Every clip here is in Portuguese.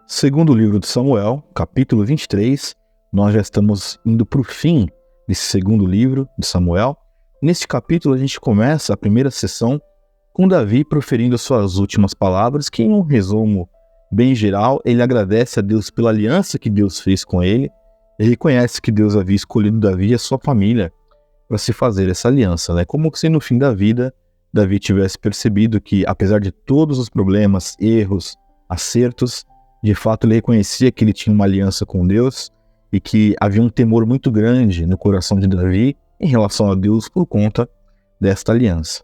Segundo livro de Samuel, capítulo 23, nós já estamos indo para o fim desse segundo livro de Samuel. Neste capítulo a gente começa a primeira sessão com Davi proferindo suas últimas palavras, que em um resumo bem geral, ele agradece a Deus pela aliança que Deus fez com ele, e reconhece que Deus havia escolhido Davi e a sua família para se fazer essa aliança, né? Como se no fim da vida Davi tivesse percebido que, apesar de todos os problemas, erros, acertos, de fato ele reconhecia que ele tinha uma aliança com Deus e que havia um temor muito grande no coração de Davi em relação a Deus por conta desta aliança.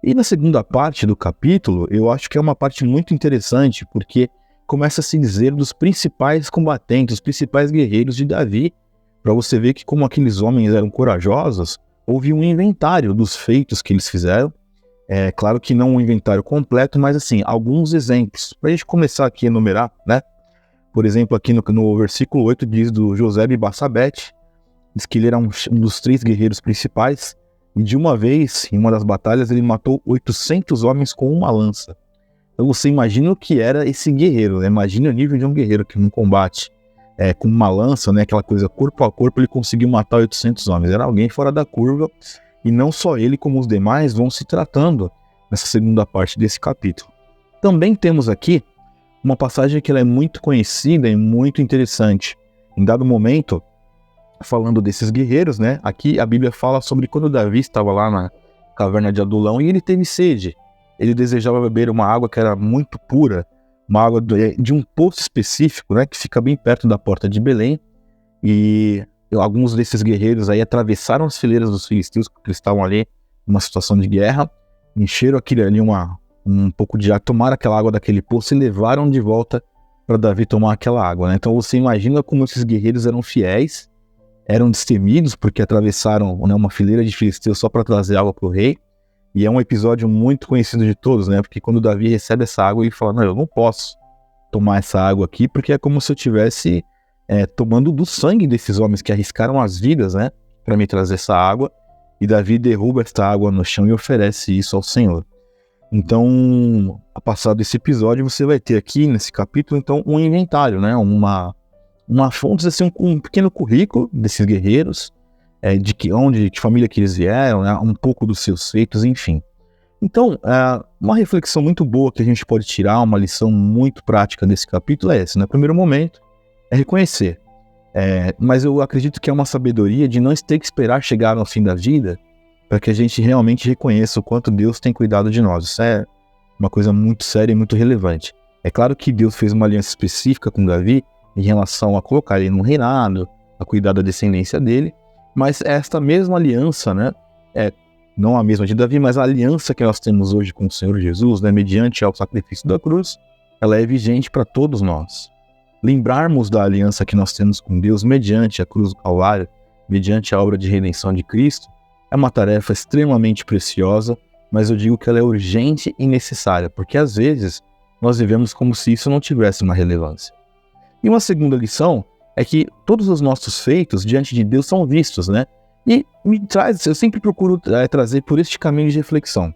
E na segunda parte do capítulo, eu acho que é uma parte muito interessante, porque começa a se dizer dos principais combatentes, os principais guerreiros de Davi, para você ver que como aqueles homens eram corajosos, houve um inventário dos feitos que eles fizeram. É claro que não um inventário completo, mas assim, alguns exemplos. Para a gente começar aqui a enumerar, né? Por exemplo, aqui no versículo 8 diz do José de Bassabete, diz que ele era um dos 3 guerreiros principais, e de uma vez, em uma das batalhas, ele matou 800 homens com uma lança. Então você imagina o que era esse guerreiro, né? Imagina o nível de um guerreiro que num combate com uma lança, né? Aquela coisa corpo a corpo, ele conseguiu matar 800 homens. Era alguém fora da curva, e não só ele como os demais vão se tratando nessa segunda parte desse capítulo. Também temos aqui uma passagem que ela é muito conhecida e muito interessante. Em dado momento, falando desses guerreiros, né? Aqui a Bíblia fala sobre quando Davi estava lá na caverna de Adulão e ele teve sede. Ele desejava beber uma água que era muito pura, uma água de um poço específico, né? Que fica bem perto da porta de Belém. E alguns desses guerreiros aí atravessaram as fileiras dos filisteus, porque eles estavam ali numa situação de guerra, encheram ali um pouco de água, tomaram aquela água daquele poço e levaram de volta para Davi tomar aquela água, né? Então você imagina como esses guerreiros eram fiéis, eram destemidos porque atravessaram, né, uma fileira de filisteus só para trazer água para o rei. E é um episódio muito conhecido de todos, né? Porque quando Davi recebe essa água, ele fala, não, eu não posso tomar essa água aqui, porque é como se eu estivesse tomando do sangue desses homens que arriscaram as vidas, né? Para me trazer essa água. E Davi derruba essa água no chão e oferece isso ao Senhor. Então, a passar desse episódio, você vai ter aqui nesse capítulo, então, um inventário, né? Vamos dizer assim, um pequeno currículo desses guerreiros, de que família que eles vieram, né? Um pouco dos seus feitos, enfim. Então, uma reflexão muito boa que a gente pode tirar, uma lição muito prática desse capítulo é essa, né? Primeiro momento é reconhecer, mas eu acredito que é uma sabedoria de não ter que esperar chegar ao fim da vida para que a gente realmente reconheça o quanto Deus tem cuidado de nós. Isso é uma coisa muito séria e muito relevante. É claro que Deus fez uma aliança específica com Davi em relação a colocar ele no reinado, a cuidar da descendência dele, mas esta mesma aliança, né, não a mesma de Davi, mas a aliança que nós temos hoje com o Senhor Jesus, né, mediante ao sacrifício da cruz, ela é vigente para todos nós. Lembrarmos da aliança que nós temos com Deus mediante a cruz do Calvário, mediante a obra de redenção de Cristo, é uma tarefa extremamente preciosa, mas eu digo que ela é urgente e necessária, porque às vezes nós vivemos como se isso não tivesse uma relevância. E uma segunda lição é que todos os nossos feitos diante de Deus são vistos, né? E eu sempre procuro trazer por este caminho de reflexão.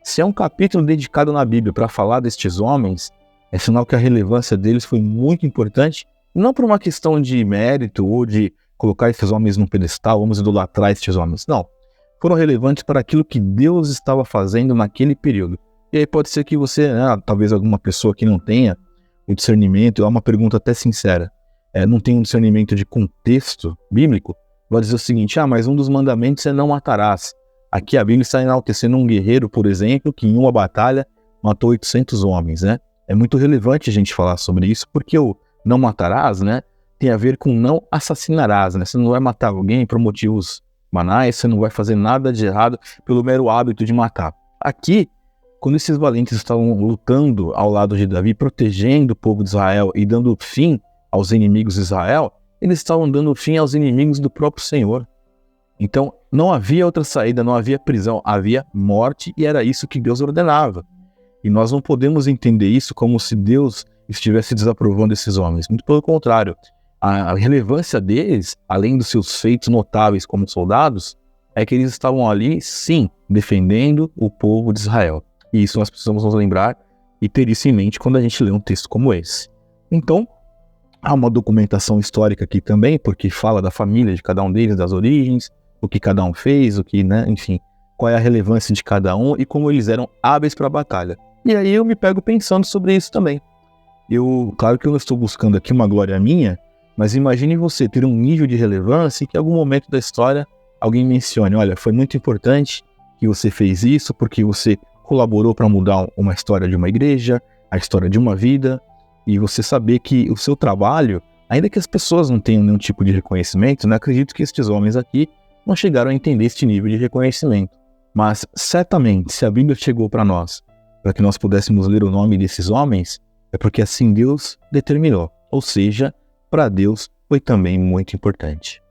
Se é um capítulo dedicado na Bíblia para falar destes homens, é sinal que a relevância deles foi muito importante, não por uma questão de mérito ou de colocar esses homens num pedestal, vamos idolatrar estes homens, não. Foram relevantes para aquilo que Deus estava fazendo naquele período. E aí pode ser que você, talvez alguma pessoa que não tenha o discernimento, é uma pergunta até sincera, não tem um discernimento de contexto bíblico, vai dizer o seguinte, mas um dos mandamentos é não matarás. Aqui a Bíblia está enaltecendo um guerreiro, por exemplo, que em uma batalha matou 800 homens, né? É muito relevante a gente falar sobre isso, porque o não matarás, né, tem a ver com não assassinarás, né? Você não vai matar alguém por motivos banais, você não vai fazer nada de errado pelo mero hábito de matar. Aqui, quando esses valentes estavam lutando ao lado de Davi, protegendo o povo de Israel e dando fim aos inimigos de Israel, eles estavam dando fim aos inimigos do próprio Senhor. Então, não havia outra saída, não havia prisão, havia morte, e era isso que Deus ordenava. E nós não podemos entender isso como se Deus estivesse desaprovando esses homens. Muito pelo contrário, a relevância deles, além dos seus feitos notáveis como soldados, é que eles estavam ali, sim, defendendo o povo de Israel. E isso nós precisamos nos lembrar e ter isso em mente quando a gente lê um texto como esse. Então, há uma documentação histórica aqui também, porque fala da família de cada um deles, das origens, o que cada um fez, enfim, qual é a relevância de cada um e como eles eram hábeis para a batalha. E aí eu me pego pensando sobre isso também. Claro que eu não estou buscando aqui uma glória minha, mas imagine você ter um nível de relevância e que em algum momento da história alguém mencione, olha, foi muito importante que você fez isso porque você colaborou para mudar uma história de uma igreja, a história de uma vida, e você saber que o seu trabalho, ainda que as pessoas não tenham nenhum tipo de reconhecimento, não acredito que estes homens aqui não chegaram a entender este nível de reconhecimento. Mas certamente, se a Bíblia chegou para nós, para que nós pudéssemos ler o nome desses homens, é porque assim Deus determinou, ou seja, para Deus foi também muito importante.